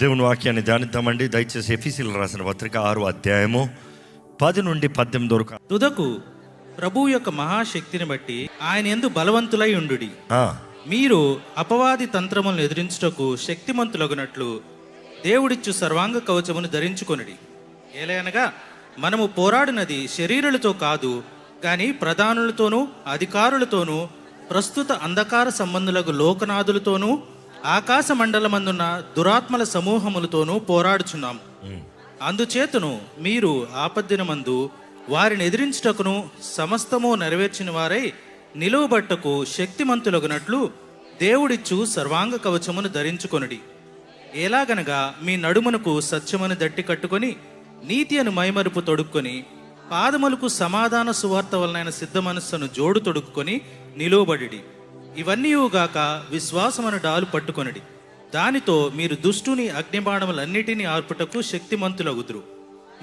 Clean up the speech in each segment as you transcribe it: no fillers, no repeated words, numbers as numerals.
దేవుని వాక్యాన్ని ధ్యానిద్దామండి. దయచేసి ఎఫెసీయులకు రాసిన పత్రిక 6వ అధ్యాయము 10 నుండి 18 వరకు. తుదకు ప్రభువు యొక్క మహాశక్తిని బట్టి ఆయన యందు బలవంతులై ఉండుడి. ఆ, మీరు అపవాది తంత్రములను ఎదిరించుటకు శక్తిమంతులగునట్లు దేవుడిచ్చు సర్వాంగ కవచమును ధరించుకొనుడి. ఏలయనగా మనము పోరాడినది శరీరులతో కాదు, కానీ ప్రధానులతోనూ అధికారులతోనూ ప్రస్తుత అంధకార సంబంధులకు లోకనాథులతోనూ ఆకాశ మండలమందున్న దురాత్మల సమూహములతోనూ పోరాడుచున్నాం. అందుచేతను మీరు ఆపద్దినమందు వారిని ఎదిరించుటకును సమస్తము నెరవేర్చిన వారై నిలువబట్టకు శక్తిమంతులగునట్లు దేవుడిచ్చు సర్వాంగ కవచమును ధరించుకొనుడి. ఎలాగనగా మీ నడుమునకు సత్యమని దట్టి కట్టుకొని నీతి అని మైమరుపు తొడుక్కొని పాదములకు సమాధాన సువార్త వలనైన సిద్ధ మనస్సును జోడు తొడుక్కొని నిలువబడిడి. ఇవన్నీయుగాక విశ్వాసమను డాలు పట్టుకొనిడి. దానితో మీరు దుష్టుని అగ్నిబాణములన్నిటినీ ఆర్పుటకు శక్తిమంతులగుదురు.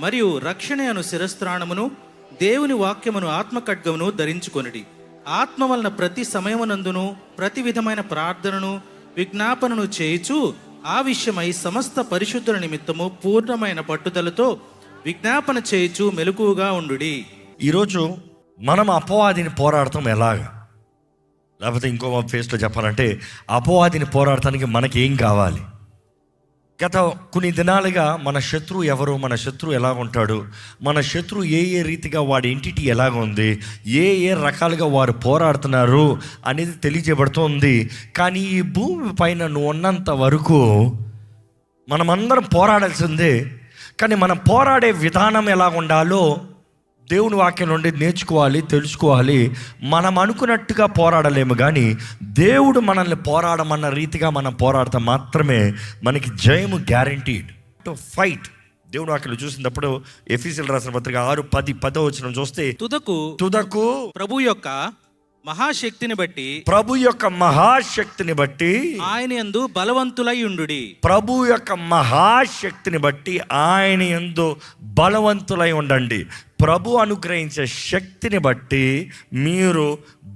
మరియు రక్షణ అను శిరస్త్రాణమును దేవుని వాక్యమును ఆత్మఖడ్గమును ధరించుకొనిడి. ఆత్మ వలన ప్రతి సమయమునందును ప్రతి విధమైన ప్రార్థనను విజ్ఞాపనను చేయుచు ఆ విషయమై సమస్త పరిశుద్ధుల నిమిత్తము పూర్ణమైన పట్టుదలతో విజ్ఞాపన చేయుచు మెలకువగా ఉండుడి. ఈరోజు మనం అపవాదిని పోరాడతాం ఎలాగా, లేకపోతే ఇంకో ఫేస్లో చెప్పాలంటే అపవాదిని పోరాడటానికి మనకి ఏం కావాలి? గత కొన్ని దినాలుగా మన శత్రువు ఎవరు, మన శత్రువు ఎలా ఉంటాడు, మన శత్రువు ఏ రీతిగా వాడి ఎంటిటీ ఎలాగ ఉంది, ఏ రకాలుగా వారు పోరాడుతున్నారు అనేది తెలియజేయబడుతుంది. కానీ ఈ భూమి పైన నువ్వు ఉన్నంత వరకు మనమందరం పోరాడాల్సిందే. కానీ మనం పోరాడే విధానం ఎలా ఉండాలో దేవుని వాక్యం నుండి నేర్చుకోవాలి, తెలుసుకోవాలి. మనం అనుకున్నట్టుగా పోరాడలేము, కానీ దేవుడు మనల్ని పోరాడమన్న రీతిగా మనం పోరాడితే మాత్రమే మనకి జయము గ్యారంటీడ్ టు ఫైట్. దేవుని వాక్యం చూసినప్పుడు ఎఫెసీయులకు రాసిన పత్రిక 6:10 వచనం చూస్తే తుదకు ప్రభు యొక్క మహాశక్తిని బట్టి ఆయన యందు బలవంతులై ఉండుడి. ప్రభు యొక్క మహాశక్తిని బట్టి ఆయన యందు బలవంతులై ఉండండి. ప్రభు అనుగ్రహించే శక్తిని బట్టి మీరు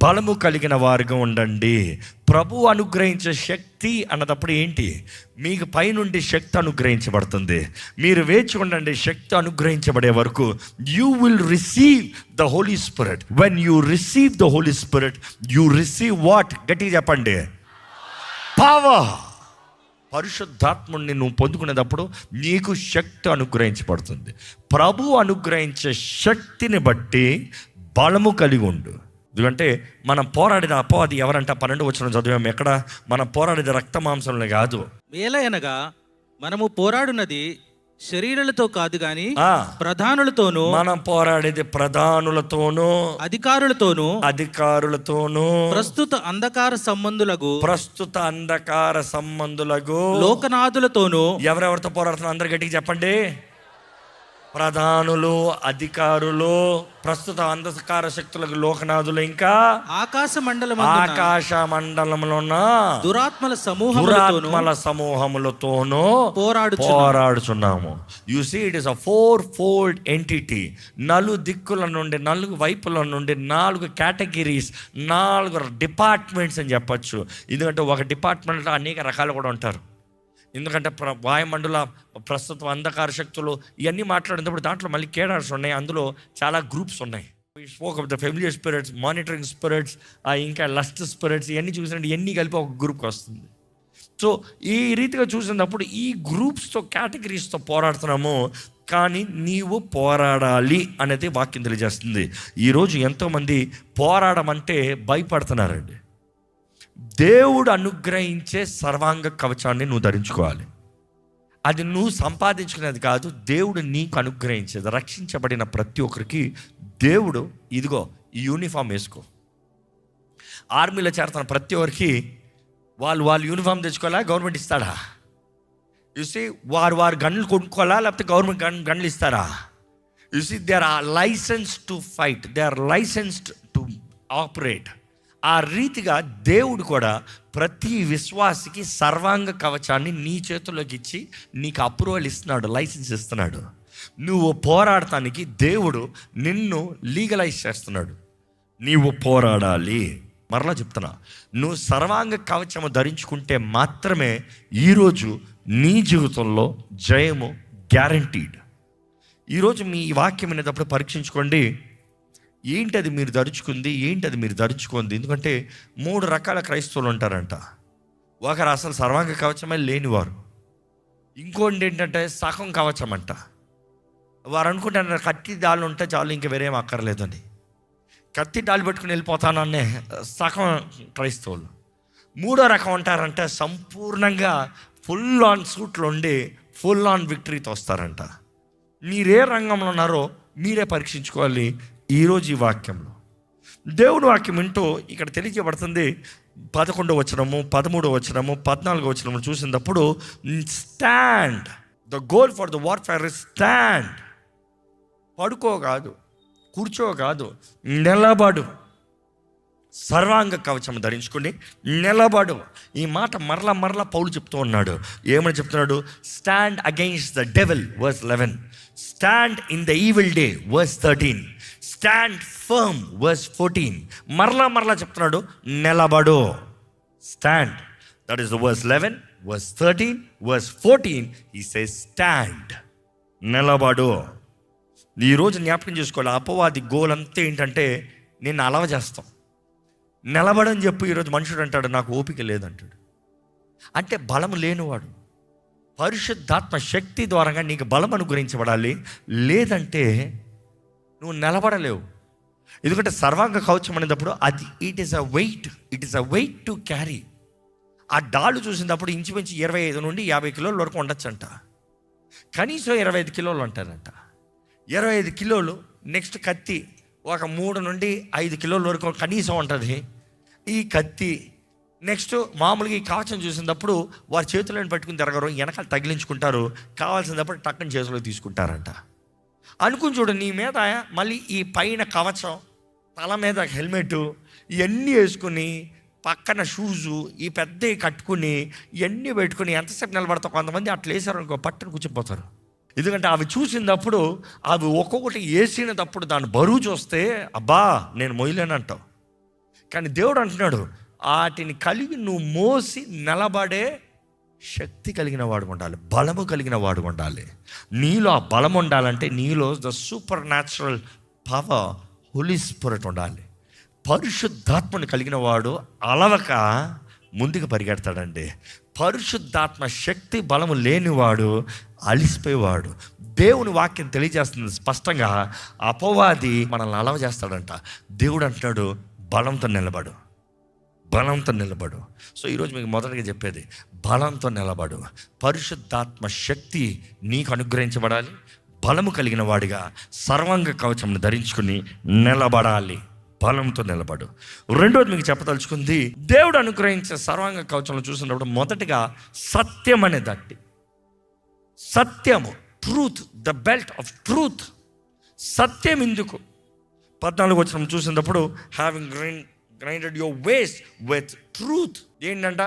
బలము కలిగిన వారుగా ఉండండి. ప్రభు అనుగ్రహించే శక్తి అన్నదప్పుడు ఏంటి? మీకు పైనుండి శక్తి అనుగ్రహించబడుతుంది. మీరు వేచి ఉండండి, శక్తి అనుగ్రహించబడే వరకు. You will receive the holy spirit. When you receive the holy spirit you receive what? గట్టిగా చెప్పండి, పవర్. పరిశుద్ధాత్ముడిని నువ్వు పొందుకునేటప్పుడు నీకు శక్తి అనుగ్రహించబడుతుంది. ప్రభు అనుగ్రహించే శక్తిని బట్టి బలము కలిగి ఉండు. ఎందుకంటే మనం పోరాడిన అపవాది ఎవరంట? 12 వచనం చదివాము. ఎక్కడ? మనం పోరాడేది రక్త మాంసంలో కాదు. వేలయనగా మనము పోరాడునది శరీరాలతో కాదు, గాని ప్రధానులతోనూ. మనం పోరాడేది ప్రధానులతోనూ అధికారులతోనూ ప్రస్తుత అంధకార సంబంధులకు లోకనాథులతోనూ. ఎవరెవరితో పోరాడుతున్నారు? అందరు గట్టిగా చెప్పండి. ప్రధానులు, అధికారులు, ప్రస్తుత అంధకార శక్తులకు లోకనాథులు, ఇంకా ఆకాశ మండలంలో ఉన్న దురాత్మల సమూహములతోనూ పోరాడుచున్నాము. You see, it is a 4-fold entity. 4 దిక్కుల నుండి, 4 వైపుల నుండి 4 కేటగిరీస్, 4 డిపార్ట్మెంట్స్ అని చెప్పచ్చు. ఎందుకంటే ఒక డిపార్ట్మెంట్లో అనేక రకాలు కూడా ఉంటారు. ఎందుకంటే వాయుమండల ప్రస్తుతం అంధకార శక్తులు ఇవన్నీ మాట్లాడినప్పుడు దాంట్లో మళ్ళీ కేడర్స్ ఉన్నాయి, అందులో చాలా గ్రూప్స్ ఉన్నాయి. Spoke of the familiar spirits, monitoring spirits, ఇంకా లస్ట్ స్పిరిట్స్, ఇవన్నీ చూసినట్టు ఇవన్నీ కలిపి ఒక గ్రూప్కి వస్తుంది. సో ఈ రీతిగా చూసినప్పుడు ఈ గ్రూప్స్తో, కేటగిరీస్తో పోరాడుతున్నాము. కానీ నీవు పోరాడాలి అనేది వాక్యం తెలియజేస్తుంది. ఈరోజు ఎంతోమంది పోరాడమంటే భయపడుతున్నారండి. దేవుడు అనుగ్రహించే సర్వాంగ కవచాన్ని నువ్వు ధరించుకోవాలి. అది నువ్వు సంపాదించుకునేది కాదు, దేవుడు నీకు అనుగ్రహించేది. రక్షించబడిన ప్రతి ఒక్కరికి దేవుడు, ఇదిగో ఈ యూనిఫామ్ వేసుకో. ఆర్మీలో చేరుతున్న ప్రతి ఒక్కరికి వాళ్ళు యూనిఫామ్ తెచ్చుకోవాలా? గవర్నమెంట్ ఇస్తాడా? చూసి వారు గన్లు కొనుక్కోవాలా? లేకపోతే గవర్నమెంట్ గన్లు ఇస్తారా? చూసి they are licensed to fight, they are licensed to operate. ఆ రీతిగా దేవుడు కూడా ప్రతి విశ్వాసికి సర్వాంగ కవచాన్ని నీ చేతుల్లోకి ఇచ్చి నీకు అప్రూవల్ ఇస్తున్నాడు, లైసెన్స్ ఇస్తున్నాడు. నువ్వు పోరాడటానికి దేవుడు నిన్ను లీగలైజ్ చేస్తున్నాడు. నీవు పోరాడాలి. మరలా చెప్తున్నా, నువ్వు సర్వాంగ కవచము ధరించుకుంటే మాత్రమే ఈరోజు నీ జీవితంలో జయము గ్యారంటీడ్. ఈరోజు మీ వాక్యం అనేటప్పుడు పరీక్షించుకోండి, ఏంటది మీరు ధరించుకుంది, ఏంటది మీరు ధరించుకుంది. ఎందుకంటే 3 రకాల క్రైస్తవులు ఉంటారంట. ఒకరు అసలు సర్వాంగ కవచమే లేనివారు, ఇంకోటి ఏంటంటే సగం కవచం అంట. వారు అనుకుంటారు కత్తి డాలు ఉంటే చాలు, ఇంక వేరేం అక్కర్లేదని. కత్తి డాలు పెట్టుకుని వెళ్ళిపోతానన్నే సగం క్రైస్తవులు. 3వ రకం ఉంటారంటే సంపూర్ణంగా ఫుల్ ఆన్ సూట్లు ఉండి ఫుల్ ఆన్ విక్టరీతో వస్తారంట. మీరే రంగంలో ఉన్నారో మీరే పరీక్షించుకోవాలి. ఈరోజు ఈ వాక్యంలో దేవుని వాక్యం వింటూ ఇక్కడ తెలియజేయబడుతుంది. 11వ వచనము, 13వ వచనము, 14వ వచనము చూసినప్పుడు stand, the goal for the warfare is stand. పడుకో కాదు, కూర్చో కాదు, నిలబడు. సర్వాంగ కవచం ధరించుకుని నిలబడు. ఈ మాట మరలా పౌలు చెప్తూ ఉన్నాడు. ఏమని చెప్తున్నాడు? Stand against the devil verse 11, stand in the evil day verse 13, stand firm verse 14. మరలా చెప్తున్నాడు నిలబడు. Stand, that is the verse 11, verse 13, verse 14. He says stand, నిలబడు. ఈరోజు జ్ఞాపకం చేసుకోవాలి, అపవాది గోల్ అంతా ఏంటంటే నిన్ను అలవ చేస్తాం. నిలబడని చెప్పి ఈరోజు మనుషుడు అంటాడు నాకు ఓపిక లేదంటాడు. అంటే బలం లేనివాడు. పరిశుద్ధాత్మ శక్తి ద్వారా నీకు బలం అనుగ్రహించబడాలి, లేదంటే నువ్వు నిలబడలేవు. ఎందుకంటే సర్వాంగ కవచం అనేటప్పుడు అది it is a wait to carry. ఆ డాలు చూసినప్పుడు ఇంచుమించు 25 నుండి 50 కిలోల వరకు ఉండొచ్చంట. కనీసం 25 కిలోలు అంటారంట. 25 కిలోలు. నెక్స్ట్ కత్తి ఒక 3 నుండి 5 కిలోల వరకు కనీసం ఉంటుంది ఈ కత్తి. నెక్స్ట్ మామూలుగా ఈ కవచం చూసినప్పుడు వారి చేతులను పట్టుకుని తిరగరు, వెనకాల తగిలించుకుంటారు. కావాల్సినప్పుడు టక్కని చేతిలో తీసుకుంటారంట. అనుకుని చూడు, నీ మీద మళ్ళీ ఈ పైన కవచం, తల మీద హెల్మెట్, ఇవన్నీ వేసుకుని పక్కన షూజు ఈ పెద్దవి కట్టుకుని ఇవన్నీ పెట్టుకుని ఎంతసేపు నిలబడతావు. కొంతమంది అట్లా వేసారు అనుకో పట్టుని కూర్చోపోతారు. ఎందుకంటే అవి చూసినప్పుడు అవి ఒక్కొక్కటి వేసినప్పుడు దాని బరువు చూస్తే అబ్బా నేను మొయ్యలేనంటావు. కానీ దేవుడు అంటున్నాడు వాటిని కలిగి నువ్వు మోసి నిలబడే శక్తి కలిగిన వాడు ఉండాలి, బలము కలిగిన వాడు ఉండాలి. నీలో ఆ బలం ఉండాలంటే నీలో the supernatural power holy spirit ఉండాలి. పరిశుద్ధాత్మను కలిగిన వాడు అలవక ముందుకు పరిగెడతాడండి. పరిశుద్ధాత్మ శక్తి బలము లేనివాడు అలిసిపోయేవాడు. దేవుని వాక్యం తెలియజేస్తుంది స్పష్టంగా, అపవాది మనల్ని అలవ చేస్తాడంట. దేవుడు అంటున్నాడు బలంతో నిలబడు, బలంతో నిలబడు. సో ఈరోజు మీకు మొదటిగా చెప్పేది బలంతో నిలబడు. పరిశుద్ధాత్మ శక్తి నీకు అనుగ్రహించబడాలి. బలము కలిగిన వాడిగా సర్వాంగ కవచంను ధరించుకుని నిలబడాలి. బలంతో నిలబడు. రెండోది మీకు చెప్పదలుచుకుంది, దేవుడు అనుగ్రహించే సర్వాంగ కవచంలో చూసినప్పుడు మొదటిగా సత్యం అనే దట్టి. సత్యము, truth, the belt of truth. సత్యం ఎందుకు? 14వ వచనం చూసినప్పుడు having grinded your ways with truth. ఏంటంట?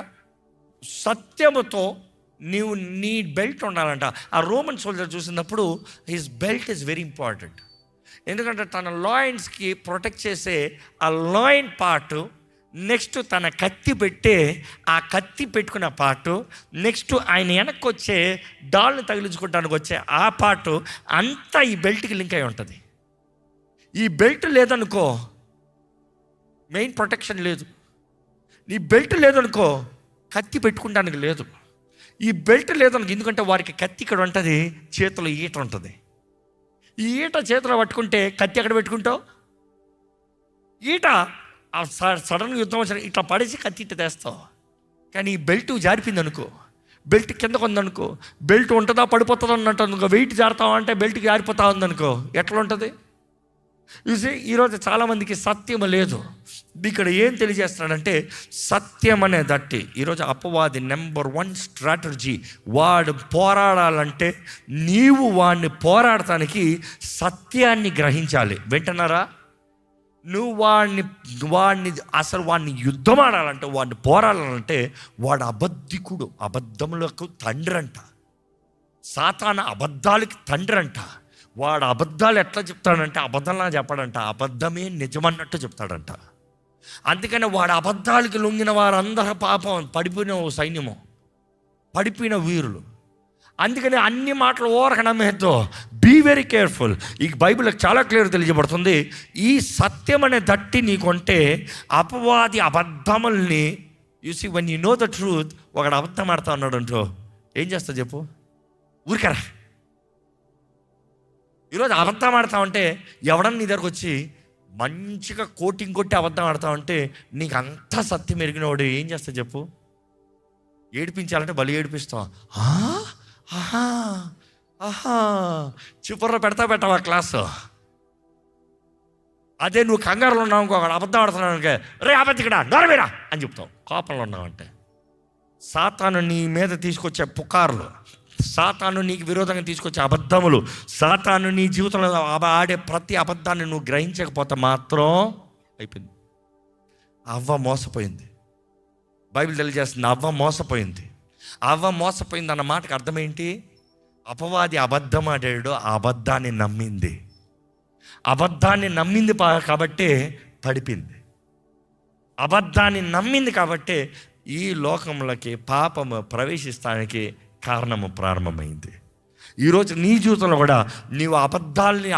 సత్యముతో నీవు నీ బెల్ట్ ఉండాలంట. ఆ రోమన్ సోల్జర్ చూసినప్పుడు his belt is very important. ఎందుకంటే తన లాయిన్స్కి ప్రొటెక్ట్ చేసే ఆ లాయిన్ పార్ట్, నెక్స్ట్ తన కత్తి పెట్టే ఆ కత్తి పెట్టుకున్న పార్టు, నెక్స్ట్ ఆయన వెనక్కి వచ్చే డాల్ని తగిలించుకోవడానికి వచ్చే ఆ పార్టు అంతా ఈ బెల్ట్కి లింక్ అయి ఉంటుంది. ఈ బెల్ట్ లేదనుకో మెయిన్ ప్రొటెక్షన్ లేదు. నీ బెల్ట్ లేదనుకో కత్తి పెట్టుకోవడానికి లేదు. ఈ బెల్ట్ లేదనుకో, ఎందుకంటే వారికి కత్తి ఇక్కడ ఉంటుంది, చేతిలో ఈట ఉంటుంది. ఈ ఈట చేతిలో పట్టుకుంటే కత్తి ఎక్కడ పెట్టుకుంటావు? ఈట సడన్గా యుద్ధం వచ్చిన ఇట్లా పడేసి కత్తి ఇట్ట తెస్తావు. కానీ ఈ బెల్ట్ జారిపోయింది అనుకో, బెల్ట్ కిందకు ఉందనుకో, బెల్ట్ ఉంటుందా పడిపోతుందా అన్నట్టు అనుకో, వెయిట్ జారుతావా అంటే బెల్ట్కి జారిపోతా ఉందనుకో, ఎట్లా ఉంటుంది? చూసి ఈరోజు చాలామందికి సత్యం లేదు. ఇక్కడ ఏం తెలియజేస్తున్నాడంటే సత్యం అనే దట్టి. ఈరోజు అపవాది నెంబర్ 1 స్ట్రాటజీ, వాడు పోరాడాలంటే నీవు వాడిని పోరాడటానికి సత్యాన్ని గ్రహించాలి. వింటున్నారా? నువ్వు వాడిని అసలు వాడిని యుద్ధం ఆడాలంటే, వాడిని పోరాడాలంటే వాడు అబద్ధికుడు, అబద్ధములకు తండ్రి అంట. సాతాను అబద్ధాలకి తండ్రి అంట. వాడు అబద్ధాలు ఎట్లా చెప్తాడంటే అబద్ధంలా చెప్పాడంట, అబద్ధమే నిజమన్నట్టు చెప్తాడంట. అందుకని వాడు అబద్ధాలకి లొంగిన వారందరూ పాపం పడిపోయిన ఓ సైన్యము, పడిపోయిన వీరులు. అందుకని అన్ని మాటలు ఓరక నమ్మేద్దో. Be very careful. ఈ బైబిల్లో చాలా క్లియర్ తెలియజేయబడుతుంది, ఈ సత్యం అనే దట్టి నీకుంటే అపవాది అబద్ధముల్ని you see when you know the truth. ఒకడు అబద్ధం ఆడుతా ఉన్నాడు అంటూ ఏం చేస్తావు చెప్పు? ఊరికరా. ఈరోజు అబద్ధం ఆడుతా ఉంటే ఎవడన్నా నీ దగ్గరకు వచ్చి మంచిగా కోటింగ్ కొట్టి అబద్ధం ఆడుతా ఉంటే నీకు అంతా సత్యం ఎరిగినవాడు ఏం చేస్తా చెప్పు? ఏడిపించాలంటే బలి ఏడిపిస్తాం. ఆహా ఆహా చివరిలో పెట్టావా క్లాసు? అదే నువ్వు కంగారులో ఉన్నావు, ఇంకొకడు అబద్ధం ఆడుతున్నావు, రే అబద్ధికడా నోరవేరా అని చెప్తావు. కోపంలో ఉన్నావంటే సాతాను నీ మీద తీసుకొచ్చే పుకార్లు, సాతాను నీకు విరోధంగా తీసుకొచ్చే అబద్ధములు, సాతాను నీ జీవితంలో ఆడే ప్రతి అబద్ధాన్ని నువ్వు గ్రహించకపోతే మాత్రం అయిపోయింది. అవ్వ మోసపోయింది. బైబిల్ తెలియజేస్తుంది అవ్వ మోసపోయింది. అవ్వ మోసపోయింది అన్న మాటకు అర్థం ఏంటి? అపవాది అబద్ధం ఆడాడు, ఆ అబద్ధాన్ని నమ్మింది. అబద్ధాన్ని నమ్మింది కాబట్టి పడిపోయింది. అబద్ధాన్ని నమ్మింది కాబట్టి ఈ లోకంలోకి పాపము ప్రవేశిస్తానికి కారణము ప్రారంభమైంది. ఈరోజు నీ జీవితంలో కూడా నీవు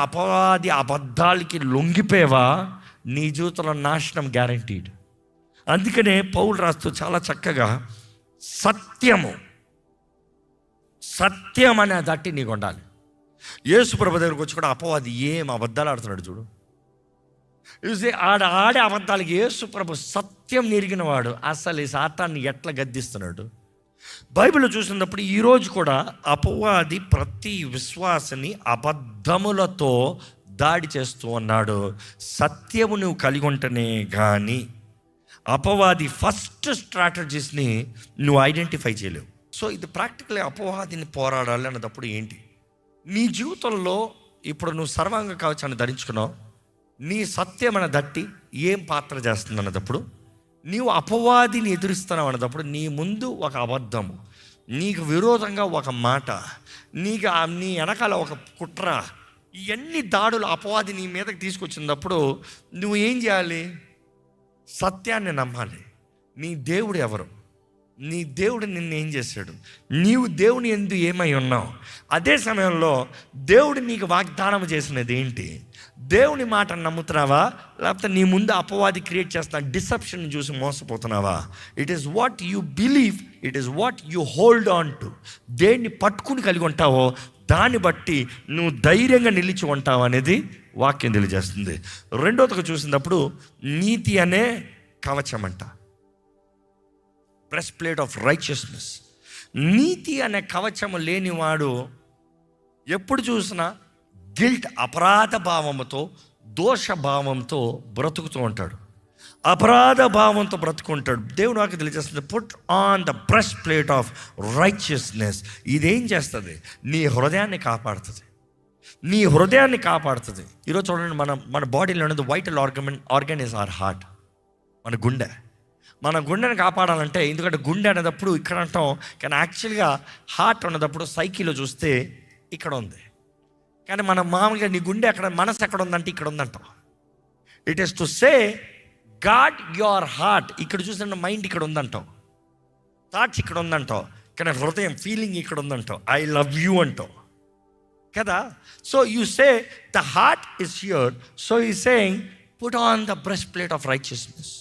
అపవాది అబద్ధాలకి లొంగిపోయేవా, నీ జీవితంలో నాశనం గ్యారంటీడ్. అందుకనే పౌలు రాస్తూ చాలా చక్కగా సత్యం అనే దట్టి నీకు ఉండాలి. యేసు ప్రభు దగ్గరకు వచ్చి కూడా అపవాది ఏం అబద్ధాలు ఆడుతున్నాడు చూడు. చూసి ఆడే అబద్ధాలకి యేసు ప్రభు సత్యం నెరిగిన వాడు అసలు ఈ సాతాన్ని ఎట్లా గద్దిస్తున్నాడు. బైబిల్ చూసినప్పుడు ఈరోజు కూడా అపవాది ప్రతి విశ్వాసని అబద్ధములతో దాడి చేస్తూ ఉన్నాడు. సత్యము నువ్వు కలిగి ఉంటేనే కానీ అపవాది ఫస్ట్ స్ట్రాటజీస్ని నువ్వు ఐడెంటిఫై చేయలేవు. సో ఇది ప్రాక్టికల్లీ అపవాదిని పోరాడాలి అన్నప్పుడు ఏంటి? నీ జీవితంలో ఇప్పుడు నువ్వు సర్వాంగ కవచాన్ని ధరించుకున్నావు, నీ సత్యమైన దట్టి ఏం పాత్ర చేస్తుంది అన్నప్పుడు, నీవు అపవాదిని ఎదురిస్తున్నావు అన్నప్పుడు నీ ముందు ఒక అబద్ధము, నీకు విరోధంగా ఒక మాట, నీ వెనకాల ఒక కుట్ర, ఇవన్నీ దాడులు అపవాది నీ మీదకి తీసుకొచ్చినప్పుడు నువ్వు ఏం చేయాలి? సత్యాన్ని నమ్మాలి. నీ దేవుడు ఎవరు? నీ దేవుడు నిన్ను ఏం చేశాడు? నీవు దేవుని యందు ఏమై ఉన్నావు? అదే సమయంలో దేవుడు నీకు వాగ్దానం చేసినది ఏంటి? దేవుని మాట నమ్ముతున్నావా, లేకపోతే నీ ముందు అపవాది క్రియేట్ చేస్తున్న డిసెప్షన్ చూసి మోసపోతున్నావా? It is what you believe, it is what you hold on to. దేన్ని పట్టుకుని కలిగి ఉంటావో దాన్ని బట్టి నువ్వు ధైర్యంగా నిలిచి ఉంటావు అనేది వాక్యం తెలియజేస్తుంది. రెండోదిగా చూసినప్పుడు నీతి అనే కవచం అంట, బ్రెస్ట్ ప్లేట్ ఆఫ్ రైచియస్నెస్. నీతి అనే కవచము లేనివాడు ఎప్పుడు చూసినా గిల్ట్, అపరాధ భావంతో, దోష భావంతో బ్రతుకుతూ ఉంటాడు. అపరాధ భావంతో బ్రతుకుంటాడు. దేవుడు నాకు తెలియజేస్తుంది, put on the breast plate of righteousness. ఇదేం చేస్తుంది? నీ హృదయాన్ని కాపాడుతుంది. నీ హృదయాన్ని కాపాడుతుంది. ఈరోజు చూడండి, మన బాడీలో ఉన్నది vital organ is our heart, మన గుండె. మన గుండెని కాపాడాలంటే, ఎందుకంటే గుండె అనేటప్పుడు ఇక్కడ అంటాం, కానీ యాక్చువల్గా హార్ట్ ఉన్నప్పుడు సైకిల్లో చూస్తే ఇక్కడ ఉంది. కానీ మనం మామూలుగా నీ గుండె ఎక్కడ, మనసు ఎక్కడ ఉందంటే ఇక్కడ ఉందంటాం. It is to say guard your heart. ఇక్కడ చూసిన మైండ్ ఇక్కడ ఉందంటాం, థాట్స్ ఇక్కడ ఉందంటాం, కానీ హృదయం ఫీలింగ్ ఇక్కడ ఉందంటాం, ఐ లవ్ యూ అంటాం కదా. So you say the heart is here. So you saying put on the breast plate of righteousness.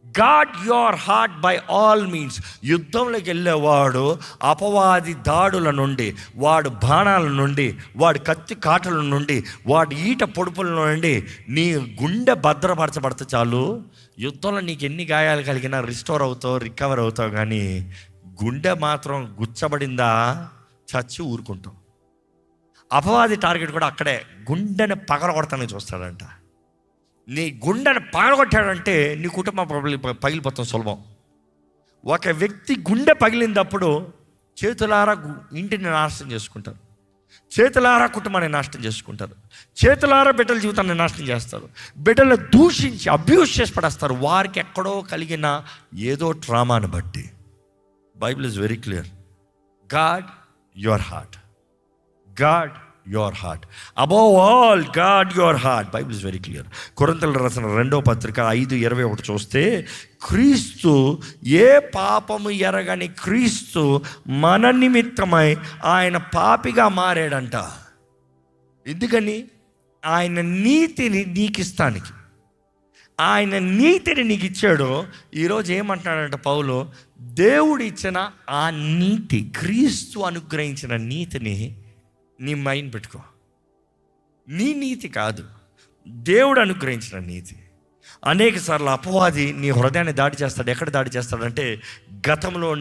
Guard your heart by all means. యుద్ధంలోకి వెళ్ళేవాడు అపవాది దాడుల నుండి, వాడు బాణాల నుండి, వాడి కత్తి కాటల నుండి, వాడి ఈట పొడుపుల నుండి నీ గుండె భద్రపరచబడితే చాలు. యుద్ధంలో నీకు ఎన్ని గాయాలు కలిగినా రిస్టోర్ అవుతావు, రికవర్ అవుతావు. కానీ గుండె మాత్రం గుచ్చబడిందా చచ్చి ఊరుకుంటావు. అపవాది టార్గెట్ కూడా అక్కడే, గుండెని పగలగొడతానని చూస్తాడంట. నీ గుండెని పగలగొట్టాడంటే నీ కుటుంబం పగిలిపోతాం సులభం. ఒక వ్యక్తి గుండె పగిలినప్పుడు చేతులారా ఇంటిని నాశనం చేసుకుంటారు, చేతులారా కుటుంబాన్ని నాశనం చేసుకుంటారు, చేతులారా బిడ్డల జీవితాన్ని నాశనం చేస్తారు, బిడ్డలు దూషించి అబ్యూస్ చేసి పడేస్తారు. వారికి ఎక్కడో కలిగిన ఏదో ట్రామాను బట్టి. Bible is very clear. Guard your heart, guard your heart. Above all guard your heart. Bible is very clear. కొరింథీయులకు రాసిన 2వ పత్రిక 5:21 చూస్తే, క్రీస్తు, ఏ పాపము ఎరగని క్రీస్తు మన నిమిత్తమై ఆయన పాపిగా మారాడంట. ఎందుకని? ఆయన నీతిని నీకు ఇస్తానికి. ఆయన నీతిని నీకు ఇచ్చాడు. ఈరోజు ఏమంటున్నాడంట పౌలు, దేవుడు ఇచ్చిన ఆ నీతి, క్రీస్తు అనుగ్రహించిన నీతిని నీ మైండ్ పెట్టుకో. నీ నీతి కాదు, దేవుడు అనుగ్రహించిన నీతి. అనేక సార్లు అపవాది నీ హృదయాన్ని దాడి చేస్తాడు. ఎక్కడ దాడి చేస్తాడంటే, గతంలో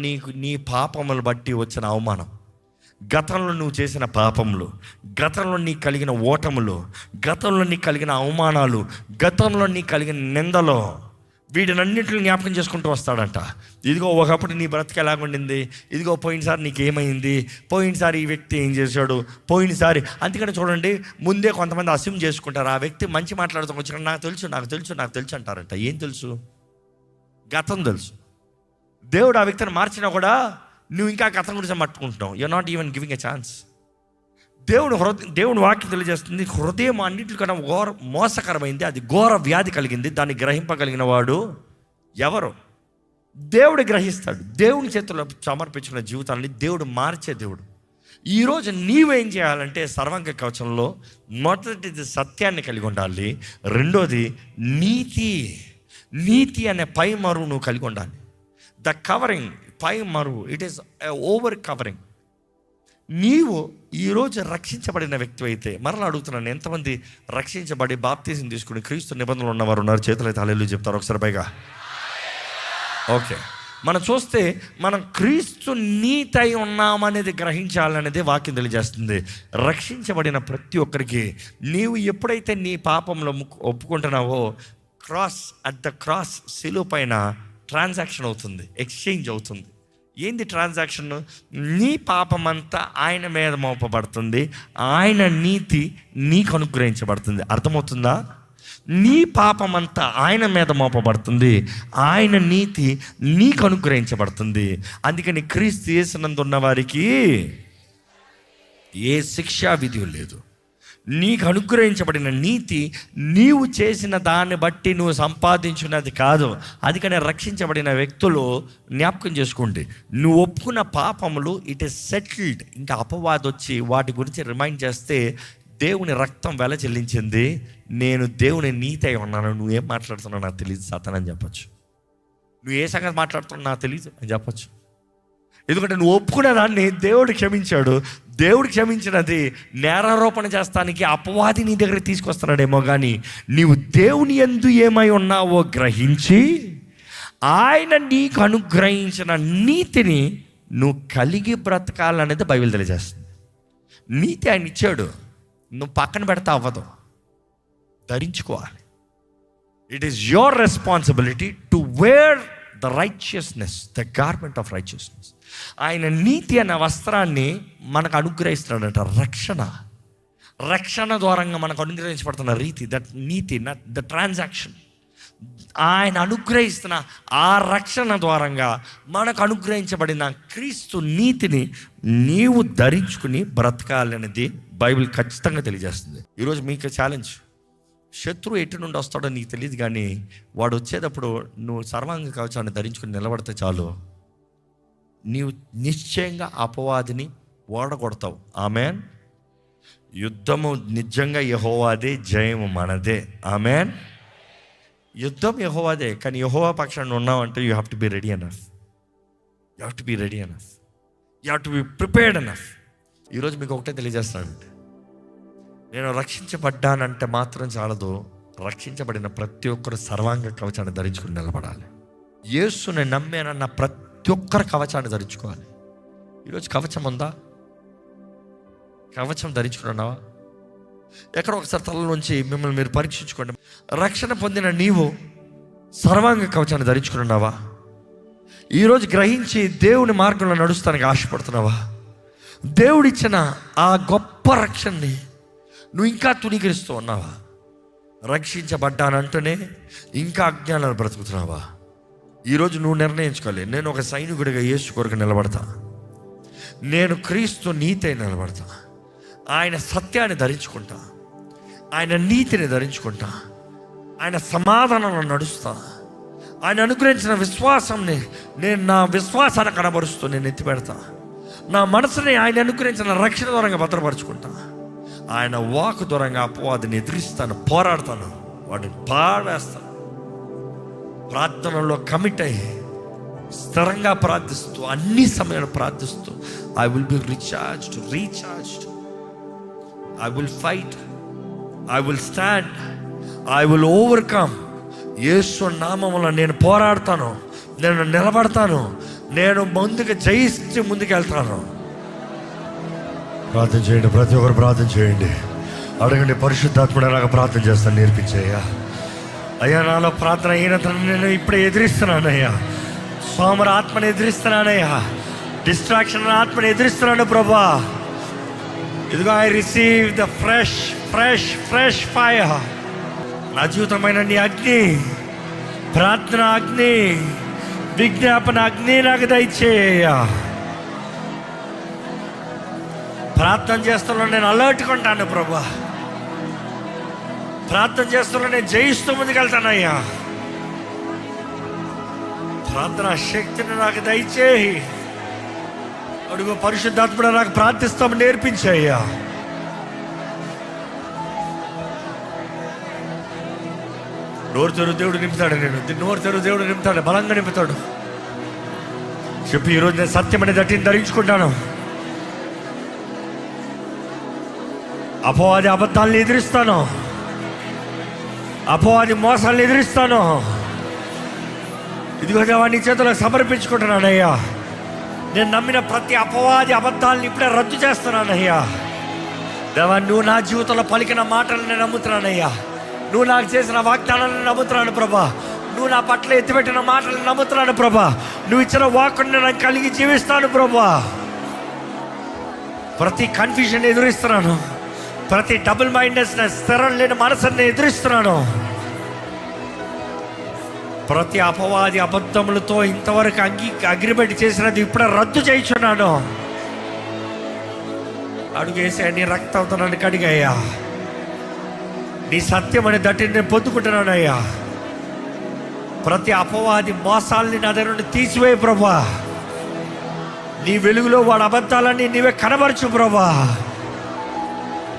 నీ పాపములు బట్టి వచ్చిన అవమానం, గతంలో నువ్వు చేసిన పాపములు, గతంలో నీకు కలిగిన ఓటములు, గతంలో నీకు కలిగిన అవమానాలు, గతంలో నీకు కలిగిన నిందలో, వీటినన్నింటిని జ్ఞాపకం చేసుకుంటూ వస్తాడంట. ఇదిగో ఒకప్పుడు నీ బ్రతికి ఎలాగుండింది, ఇదిగో పోయినసారి నీకేమైంది, పోయినసారి ఈ వ్యక్తి ఏం చేశాడు, పోయినసారి. అందుకని చూడండి, ముందే కొంతమంది అస్యూమ్ చేసుకుంటారు, ఆ వ్యక్తి మంచి మాట్లాడుతూ వచ్చి నాకు తెలుసు అంటారంట. ఏం తెలుసు? గతం తెలుసు. దేవుడు ఆ వ్యక్తిని మార్చినా కూడా నువ్వు ఇంకా గతం గురించి పట్టుకుంటున్నావు. You're not even giving a chance. దేవుడు వాక్యం తెలియజేస్తుంది, హృదయం అన్నింటికన్నా మోసకరమైంది, అది ఘోర వ్యాధి కలిగింది, దాన్ని గ్రహింపగలిగిన వాడు ఎవరు? దేవుడు గ్రహిస్తాడు. దేవుని చేతుల్లో సమర్పించిన జీవితాన్ని దేవుడు మార్చే దేవుడు. ఈరోజు నీవేం చేయాలంటే, సర్వాంగ కవచంలో మొదటిది సత్యాన్ని కలిగి ఉండాలి, రెండోది నీతి అనే పై మరువు నువ్వు కలిగి ఉండాలి. ద కవరింగ్, పై మరువు, ఇట్ ఈస్ ఓవర్ కవరింగ్. నీవు ఈరోజు రక్షించబడిన వ్యక్తి అయితే, మరలా అడుగుతున్నాను, ఎంతమంది రక్షించబడి బాప్తీసం తీసుకుని క్రీస్తు నిబంధనలు ఉన్నవారు ఉన్నారు? చేతులైతే హల్లెలూయా చెప్తారు ఒకసారి పైగా. ఓకే, మనం చూస్తే మనం క్రీస్తు నీతై ఉన్నామనేది గ్రహించాలనేది వాక్యం తెలియజేస్తుంది. రక్షించబడిన ప్రతి ఒక్కరికి నీవు ఎప్పుడైతే నీ పాపంలో ఒప్పుకుంటున్నావో, అట్ ద క్రాస్, శిలువ పైన ట్రాన్సాక్షన్ అవుతుంది, ఎక్స్చేంజ్ అవుతుంది. ఏంది ట్రాన్సాక్షన్? నీ పాపమంతా ఆయన మీద మోపబడుతుంది, ఆయన నీతి నీకు అనుగ్రహించబడుతుంది. అర్థమవుతుందా? నీ పాపమంతా ఆయన మీద మోపబడుతుంది, ఆయన నీతి నీకు అనుగ్రహించబడుతుంది. అందుకని క్రీస్తు యేసునందు ఉన్న వారికి ఏ శిక్షా విధి లేదు. నీకు అనుగ్రహించబడిన నీతి నీవు చేసిన దాన్ని బట్టి నువ్వు సంపాదించున్నది కాదు. అందుకని రక్షించబడిన వ్యక్తులు జ్ఞాపకం చేసుకోండి, నువ్వు ఒప్పుకున్న పాపములు ఇట్ ఈస్ సెటిల్డ్. ఇంకా అపవాది వచ్చి వాటి గురించి రిమైండ్ చేస్తే, దేవుని రక్తం వెల చెల్లించింది, నేను దేవుని నీతి అయి ఉన్నాను, నువ్వేం మాట్లాడుతున్నావు నాకు తెలియదు సాతాను అని చెప్పచ్చు. నువ్వు ఏ సంగతి మాట్లాడుతున్నావు నాకు తెలియదు అని చెప్పచ్చు. ఎందుకంటే నువ్వు ఒప్పుకున్న దాన్ని దేవుడు క్షమించాడు. దేవుడు క్షమించినది నేరారోపణ చేస్తానికి అపవాది నీ దగ్గర తీసుకొస్తున్నాడేమో, కానీ నీవు దేవుని యందు ఏమై ఉన్నావో గ్రహించి ఆయన నీకు అనుగ్రహించిన నీతిని నువ్వు కలిగి బ్రతకాలనేది బైబిల్ తెలియజేస్తుంది. నీతి ఆయన ఇచ్చాడు, నువ్వు పక్కన పెడతా అవ్వదు, ధరించుకోవాలి. It is your responsibility to wear the righteousness, the garment of righteousness. ఆయన నీతి అనే వస్త్రాన్ని మనకు అనుగ్రహిస్తున్నాడంట. రక్షణ ద్వారంగా మనకు అనుగ్రహించబడుతున్న రీతి, దట్ నీతి, ద ట్రాన్సాక్షన్. ఆయన అనుగ్రహిస్తున్న ఆ రక్షణ ద్వారంగా మనకు అనుగ్రహించబడిన క్రీస్తు నీతిని నీవు ధరించుకుని బ్రతకాలనేది బైబిల్ ఖచ్చితంగా తెలియజేస్తుంది. ఈరోజు మీకు ఛాలెంజ్, శత్రువు ఎటు నుండి వస్తాడో నీకు తెలియదు, కానీ వాడు వచ్చేటప్పుడు నువ్వు సర్వాంగ కవచాన్ని ధరించుకుని నిలబడితే చాలు, నీవు నిశ్చయంగా అపవాదిని ఓడగొడతావు. ఆమెన్. యుద్ధము నిజంగా యెహోవాదే, జయము మనదే. ఆమెన్. యుద్ధం యెహోవాదే, కానీ యెహోవా పక్షాన్ని ఉన్నావంటే you have to be ready enough. You have to be ready enough. You have to be prepared enough. ఈరోజు మీకు ఒకటే తెలియజేస్తానంటే, నేను రక్షించబడ్డానంటే మాత్రం చాలదు, రక్షించబడిన ప్రతి ఒక్కరు సర్వాంగ కవచాన్ని ధరించుకుని నిలబడాలి. యేసుని నమ్మానన్న ప్రతి ఒక్కరు కవచాన్ని ధరించుకోవాలి. ఈరోజు కవచం ఉందా? కవచం ధరించుకున్నావా? ఎక్కడో ఒకసారి తల నుంచి మిమ్మల్ని మీరు పరీక్షించుకోండి. రక్షణ పొందిన నీవు సర్వాంగ కవచాన్ని ధరించుకున్నావా? ఈరోజు గ్రహించి దేవుని మార్గంలో నడుస్తానికి ఆశపడుతున్నావా? దేవుడిచ్చిన ఆ గొప్ప రక్షణని నువ్వు ఇంకా తుణీకరిస్తూ ఉన్నావా? రక్షించబడ్డానంటూనే ఇంకా అజ్ఞానాలు బ్రతుకుతున్నావా? ఈరోజు నువ్వు నిర్ణయించుకోవాలి, నేను ఒక సైనికుడిగా యేసు కొరకు నిలబడతా, నేను క్రీస్తు నీతి నిలబడతా, ఆయన సత్యాన్ని ధరించుకుంటా, ఆయన నీతిని ధరించుకుంటా, ఆయన సమాధానంలో నడుస్తా, ఆయన అనుగ్రహించిన విశ్వాసాన్ని నేను నా విశ్వాసాన్ని కనబరుస్తూ నేను ఎత్తిపెడతా. నా మనసుని ఆయన అనుగ్రహించిన రక్షణ దూరంగా భద్రపరుచుకుంటా. ఆయన వాక్ దూరంగా అపవాదిని ఎదిరిస్తాను, పోరాడతాను, వాటిని పాడేస్తాను. ప్రార్థనలో కమిట్ అయ్యి స్థిరంగా ప్రార్థిస్తూ, అన్ని సమయాలు ప్రార్థిస్తూ, I will be recharged, I will fight, I will stand, I will overcome. యేసు నామములో నేను పోరాడతాను, నేను నిలబడతాను, నేను ముందుకు జయిస్తూ ముందుకు వెళ్తాను. ప్రార్థన చేయండి, ప్రతి ఒక్కరు ప్రార్థన చేయండి. అడగండి, పరిశుద్ధాత్ముడు నాకు ప్రార్థన చేస్తాను, నేర్పించేయ్యా. అయ్యా, నాలో ప్రార్థన అయినంత నేను ఇప్పుడే ఎదిరిస్తున్నానయ్యా. సోమర ఆత్మని ఎదిరిస్తున్నానయ్యా, డిస్ట్రాక్షన్ ఆత్మని ఎదిరిస్తున్నాను ప్రభా. ఇదిగో I receive the fresh fire. నా జీవితమైన నీ అగ్ని, ప్రార్థన అగ్ని, విజ్ఞాపన అగ్ని నాకు దయచేయ్యా. ప్రార్థన చేస్తున్నా నేను అలర్ట్గా ఉంటాను ప్రభా. ప్రార్థన చేస్తున్నా నేను జయిస్తూ ముందుకెళ్తానయ్యా. ప్రార్థన శక్తిని నాకు దయచేయి. అడుగు, పరిశుద్ధాత్ముడు నాకు ప్రార్థిస్తామని నేర్పించయ్యా. నోరు తెరువు, దేవుడు నింపుతాడు. నోరు తెరువు, దేవుడు నింపుతాడు, బలంగా నింపుతాడు. చెప్పి, ఈరోజు నేను సత్యమనే దట్టిని ధరించుకుంటాను. అపవాది అబద్ధాలను ఎదిరిస్తాను, అపవాది మోసాలను ఎదిరిస్తాను. ఇదిగో దేవా, నీ చేతుల్లో సమర్పించుకుంటున్నానయ్యా. నేను నమ్మిన ప్రతి అపవాది అబద్ధాలను ఇప్పుడే రద్దు చేస్తున్నానయ్యా. దేవా, నువ్వు నా జీవితంలో పలికిన మాటలను నేను నమ్ముతున్నానయ్యా. నువ్వు నాకు చేసిన వాగ్దానాలను నమ్ముతున్నాను ప్రభా. నువ్వు నా పట్ల ఎత్తిపెట్టిన మాటలను నమ్ముతున్నాను ప్రభా. నువ్వు ఇచ్చిన వాక్కుని నాకు కలిగి జీవిస్తాను ప్రభా. ప్రతి కన్ఫ్యూజన్ ఎదురిస్తున్నాను, ప్రతి డబుల్ మైండెడ్నెస్, స్థిరం లేని మనసుని ఎదురిస్తున్నాను. ప్రతి అపవాది అబద్ధములతో ఇంతవరకు అగ్రిమెంట్ చేసినది ఇప్పుడే రద్దు చేయించున్నాను. అడుగేసా, నీ రక్తంతో నన్ను కడిగయ్యా. నీ సత్యం అనే దట్టిని నేను పొందుకుంటున్నానయ్యా. ప్రతి అపవాది మోసాలని నా దగ్గర నుండి తీసివేయి ప్రభా. నీ వెలుగులో వాడు అబద్ధాలన్నీ నీవే కనబరచు ప్రభా.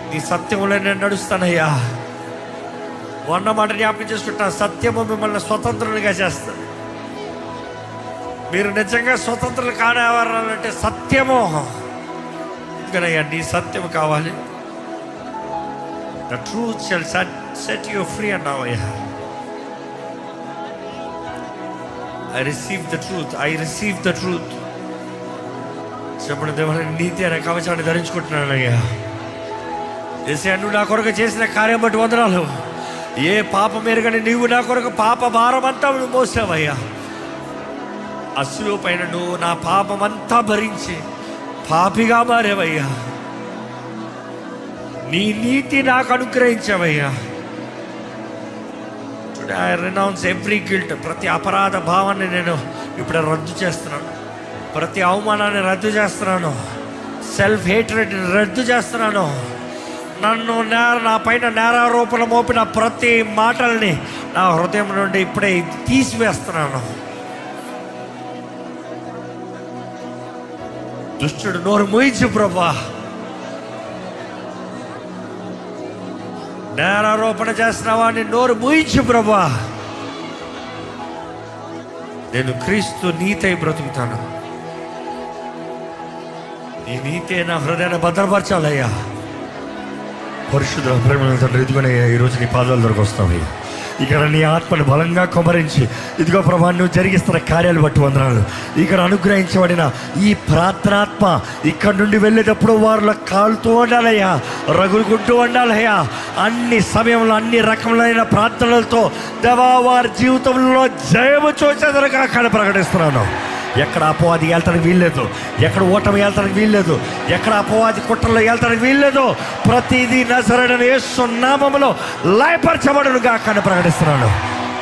నీ సత్యంలో నేను నడుస్తానయ్యా. ఉన్న మాట జ్ఞాపకం చేసుకుంటా, సత్యము మిమ్మల్ని స్వతంత్రులుగా చేస్తుంది. మీరు నిజంగా స్వతంత్రులు కానివారంటే సత్యము. ఎందుకనయ్యా, నీ సత్యము కావాలి. The truth shall set you free అన్నావయ్యా. I receive the truth. చెప్పండి, దేవుని నీతి అనే కవచాన్ని ధరించుకుంటున్నానయ్యా. యేసయ్యా, నువ్వు నా కొరకు చేసిన కార్యం బట్టి వందనాలు. ఏ పాపం ఎరగని నీవు నా కొరకు పాప భారం అంతా నువ్వు మోసావయ్యా. ఆ శిలువ పైన నువ్వు నా పాపం అంతా భరించి పాపిగా మారేవయ్యా. నీ నీతి నాకు అనుగ్రహించావయ్యా. Today I renounce every guilt. ప్రతి అపరాధ భావాన్ని నేను ఇప్పుడు రద్దు చేస్తున్నాను. ప్రతి అవమానాన్ని రద్దు చేస్తున్నాను. సెల్ఫ్ హేట్రెడ్ రద్దు చేస్తున్నాను. నా పైన నేరారోపణ మోపిన ప్రతి మాటల్ని నా హృదయం నుండి ఇప్పుడే తీసివేస్తున్నాను. దుష్టుడు నోరు మూయించు ప్రభా. నేరారోపణ చేస్తున్నావా అని నోరు మూయించు ప్రభా. నేను క్రీస్తు నీతై బ్రతుకుతాను. నీ నీతే నా హృదయాన్ని భద్రపరచాలయ్యా. పరిశుద్ధ ప్రేమ తండ్రి, ఇదిగోనయ్యా, ఈరోజు నీ పాదాల దగ్గరకు వస్తామయ్యా. ఇక్కడ నీ ఆత్మను బలంగా కొమరించి, ఇదిగో ప్రభా, నువ్వు జరిగిస్తున్న కార్యాలు బట్టి వందనాలు. ఇక్కడ అనుగ్రహించబడిన ఈ ప్రార్థనాత్మ ఇక్కడ నుండి వెళ్ళేటప్పుడు వారిలో కాలుతూ ఉండాలయ్యా, రగులుకుంటూ ఉండాలయ్యా. అన్ని సమయంలో అన్ని రకములైన ప్రార్థనలతో దేవా వారి జీవితంలో జయము చూసేదరుగా అక్కడ ప్రకటిస్తున్నాను. ఎక్కడ అపవాది వెళ్తానికి వీల్లేదు, ఎక్కడ ఓటమి వెళ్తానికి వీల్లేదు, ఎక్కడ అపవాది కుట్రలో వెళ్తానికి వీల్లేదు. ప్రతిదీ నజరేయుడైన యేసు నామములో లయపరచబడునుగా అక్కడ ప్రకటిస్తున్నాను.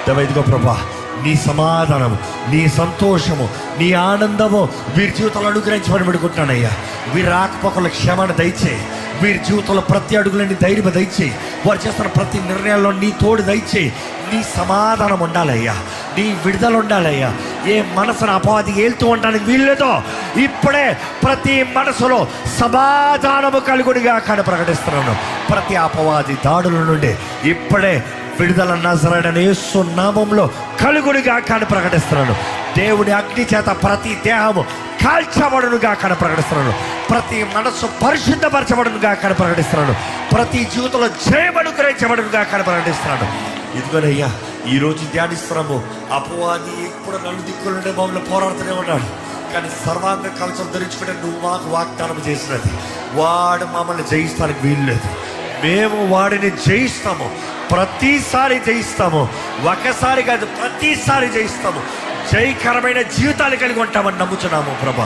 దేవా, ఇదిగో ప్రభా, నీ సమాధానము, నీ సంతోషము, నీ ఆనందము వీరి జీవితంలో అనుగ్రహించమని పెడుకుంటున్నానయ్యా. వీరి రాకపోకల క్షేమాన్ని దయచేయి, వీరి జీవితంలో ప్రతి అడుగులని ధైర్యం దయచేయి. వారు చేస్తున్న ప్రతి నిర్ణయాల్లో నీ తోడు దయచేయి. నీ సమాధానం ఉండాలయ్యా, నీ విడుదల ఉండాలయ్యా. ఏ మనసును అపవాది ఏళ్తూ ఉండడానికి వీల్లేదో ఇప్పుడే ప్రతి మనసులో సమాధానము కలుగునిగా కానీ ప్రకటిస్తున్నాను. ప్రతి అపవాది దాడుల నుండి ఇప్పుడే విడుదల నజరేయుడైన యేసు నామములో కలుగునిగా కానీ ప్రకటిస్తున్నాను. దేవుని అగ్ని చేత ప్రతి దేహము కాల్చబడునుగా కానీ ప్రకటిస్తున్నాను. ప్రతి మనసు పరిశుద్ధపరచబడునుగా కానీ ప్రకటిస్తున్నాను. ప్రతి జీవితంలో జయమనుగ్రహించబడునుగా కానీ ప్రకటిస్తున్నాను. ఇదిగోనయ్యా, ఈరోజు ధ్యానిస్తున్నాము. అపవాది ఎప్పుడు నన్ను దిక్కులుండే మమ్మల్ని పోరాడుతూనే ఉన్నాడు. కానీ సర్వాంగ కవచం ధరించుకుంటే నువ్వు మాకు వాగ్దానం చేసినది, వాడు మమ్మల్ని జయిస్తానికి వీల్లేదు. మేము వాడిని జయిస్తాము, ప్రతిసారి జయిస్తాము. ఒకసారి కాదు, ప్రతిసారి జయిస్తాము. జయకరమైన జీవితాలు కలిగి ఉంటామని నమ్ముతున్నాము. ప్రభా,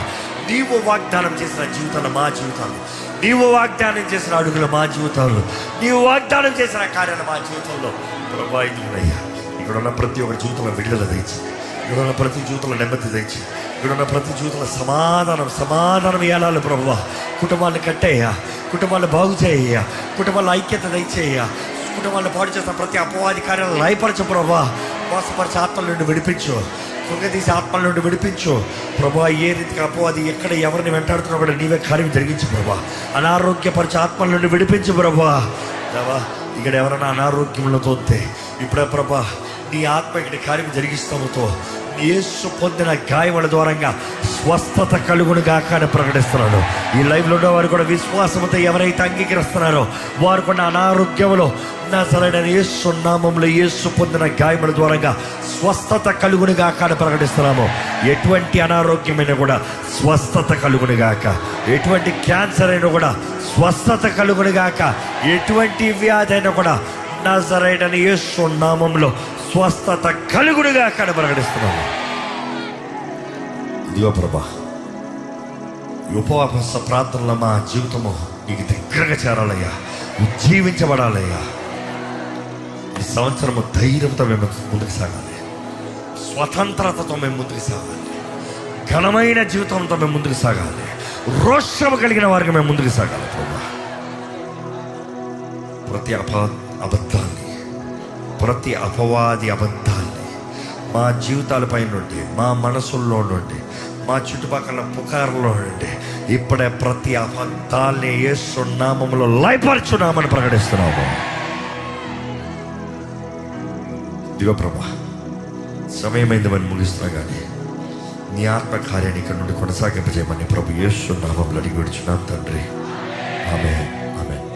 నీవు వాగ్దానం చేసిన జీవితాలు మా జీవితాలు, నీవు వాగ్దానం చేసిన అడుగులు మా జీవితాలు, నీవు వాగ్దానం చేసిన కార్యాలు మా జీవితంలో. ప్రభా, ఇదిగోనయ్యా, ఇక్కడ ఉన్న ప్రతి ఒక్కరి జీవితంలో విడుదల తెచ్చి, ఇక్కడ ఉన్న ప్రతి జీవితంలో నెమ్మది తెచ్చి, ఇక్కడ ఉన్న ప్రతి జీవితంలో సమాధానం ఇవ్వాలి. ప్రభా, కుటుంబాన్ని కట్టేయ్యా, కుటుంబాన్ని బాగు చేయ్యా, కుటుంబాల్లో ఐక్యత దయచేయ్యా, కుటుంబాన్ని పాడు చేసిన ప్రతి అపవాది కార్యాలను లయపరచు. ప్రభా, మోసపరిచే ఆత్మల నుండి విడిపించు, కృంగతీసే ఆత్మల నుండి విడిపించు. ప్రభా, ఏ రీతిగా అపవాది ఎక్కడ ఎవరిని వెంటాడుతున్నా కూడా నీవే కార్యం జరిగించు. ప్రభా, అనారోగ్యపరిచే ఆత్మల నుండి విడిపించు. ప్రభా, దేవా, ఇక్కడ ఎవరైనా అనారోగ్యంలో వస్తే ఇప్పుడే ప్రభా నీ ఆత్మ ఇక్కడ కార్యం జరిగిస్తాముతో యేసు పొందిన గాయముల ద్వారంగా స్వస్థత కలుగునుగా కానీ ప్రకటిస్తున్నాడు. ఈ లైవ్లో ఉన్న వారు కూడా విశ్వాసంతో ఎవరైతే అంగీకరిస్తున్నారో వారు కూడా అనారోగ్యంలో నజరేయుడైన యేసు నామములో యేసు పొందిన గాయముల ద్వారంగా స్వస్థత కలుగునుగా కానీ ప్రకటిస్తున్నాము. ఎటువంటి అనారోగ్యమైనా కూడా స్వస్థత కలుగునుగాక, ఎటువంటి క్యాన్సర్ అయినా కూడా స్వస్థత కలుగునుగాక, ఎటువంటి వ్యాధి అయినా కూడా నజరేయుడైన యేసు నామములో స్వస్థత కలుగునుగా కానీ ప్రకటిస్తున్నాము. ఇదిగో ప్రభా, ఉపవాస ప్రార్థనలో మా జీవితము నీకు దగ్గరగా చేరాలయ్యా, ఉజ్జీవించబడాలయ్యా. ఈ సంవత్సరము ధైర్యంతో మేము ముందుకు సాగాలి, స్వతంత్రతతో మేము ముందుకు సాగాలి, ఘనమైన జీవితంతో మేము ముందుకు సాగాలి, రోషము కలిగిన వారికి మేము ముందుకు సాగాలి. ప్రభా, ప్రతి అబద్ధాన్ని, ప్రతి అపవాది అబద్ధాన్ని మా జీవితాలపై నుండి, మా మనసుల్లో నుండి, మా చుట్టుపక్కల పుకారులో నుండి ఇప్పుడే ప్రతి అబద్ధాన్ని యేసు నామములో లయపరచున్నామని ప్రకటిస్తున్నాము. ఇదిగో ప్రభా, సమయమైంది మనం ముగిస్తున్నా కానీ నీ ఆత్మ కార్యాన్ని ఇక్కడ నుండి కొనసాగింపజేయమని ప్రభు యేసు నామములో అడిగి విడుచున్నాం తండ్రి. ఆమేన్, ఆమేన్.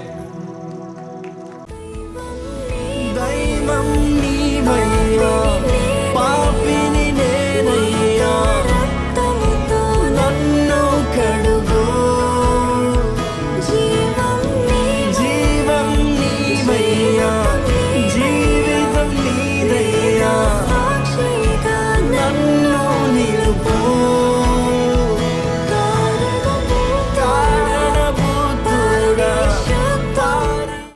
దైవం నీవయ్యా.